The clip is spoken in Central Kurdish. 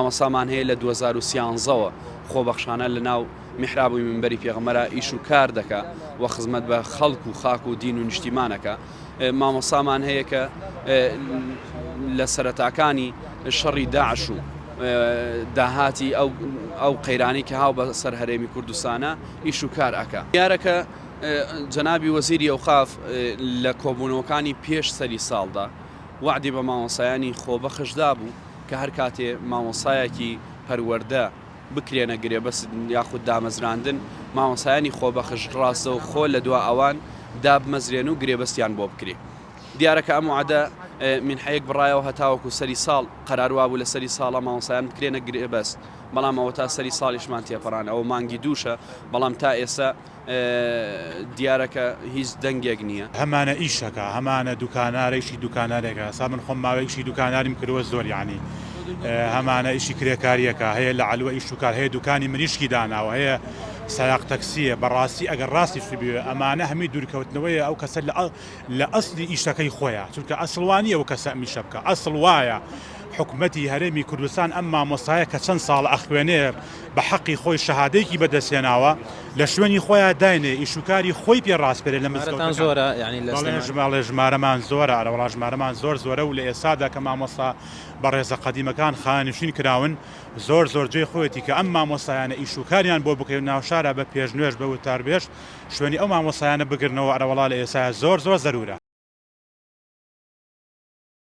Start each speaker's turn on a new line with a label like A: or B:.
A: مامۆسامان هەیە لە 2013ەوە خۆبەخشانە لە ناو میحرابووی منبەری پێغەمبەرە ئیش و کار دەکا و خزمەت بە خەڵک و خاک و دین و نیشتیمانەکە. مامۆسامان هەیە کە لە سەرەتاکانی شەڕی داعش و داهاتی ئەو قەیرانی کە هاو بە سەر هەرێمی کوردستانە ئیش و کار ئەکا. دیارەکە جەنابی وەزیری ئەوقاف لە کۆبوونەوەکانی پێش سەری ساڵدا وعدی بە مامۆسایانی خۆبەخشدا بوو کە هەر کاتێ مامۆسایەکی پەروەردە بکرێنە گرێبەست یاخود دامەزراندن مامۆسایانی خۆبەخش ڕاستەوە خۆ لە دوا ئەوان دابمەزرێن و گرێبەستیان بۆ بکرێ. دیارەکە ئەم وعدە من حەیەک بڕایەوە هەتاوەکو سەری ساڵ قەراروا بوو لە سەری ساڵە مامۆسایان بکرێنە گرێبەست، بەڵام ئەوە تا سەری ساڵیشمان تێپەڕان ئەوە مانگی دووشە، بەڵام تا ئێستا دیارەکە هیچ دەنگێک نییە.
B: هەمانە ئیشەکە هەمانە دوکانارێکی دوکانارێکە سا من خۆم ماوەیەکی دوکاناریم کردووە زۆر یعنی هەمانە ئیشی کرێکاریەکە هەیە لە علوە ئیش و کار هەیە دوکانی مریشکی داناوە هەیە سایاق تەکسیە بەڕاستی ئەگەر ڕاستی بێ ئەمانە هەمی دوورکەوتنەوەیە ئەو کەسە لە ئەسلی ئیشەکەی خۆیان چونکە ئەسڵوانی ئەو کەسە ئەمیشە بکە ئەسڵ وایە حکومەتی هەرێمی کوردستان ئەم مامۆسایە کە چەند ساڵ ئەخوێنێر بە حەقی خۆی شەهادەیەکی بەدەستێناوە لە شوێنی خۆیان داینێ ئیشوکاری خۆی پێ ڕاستپێرێ لە مزگەوتەکان
C: زۆرە یعنی
B: لە ژمارەمان زۆرە ئەوڵا ژمارەمان زۆرە و لە ئێستادا کە مامۆستا بە ڕێزە قەدیمەکان خانشین کراون زۆر جێی خۆیەتی کە ئەم مامۆسایانە ئیشوکاریان بۆ بکەین ناوشارە بە پێشنوێژ بە وتاربێش شوێنی ئەو مامۆسایانە بگرنەوە ئەرەوەڵا لە ئێستا زۆر زەرورە.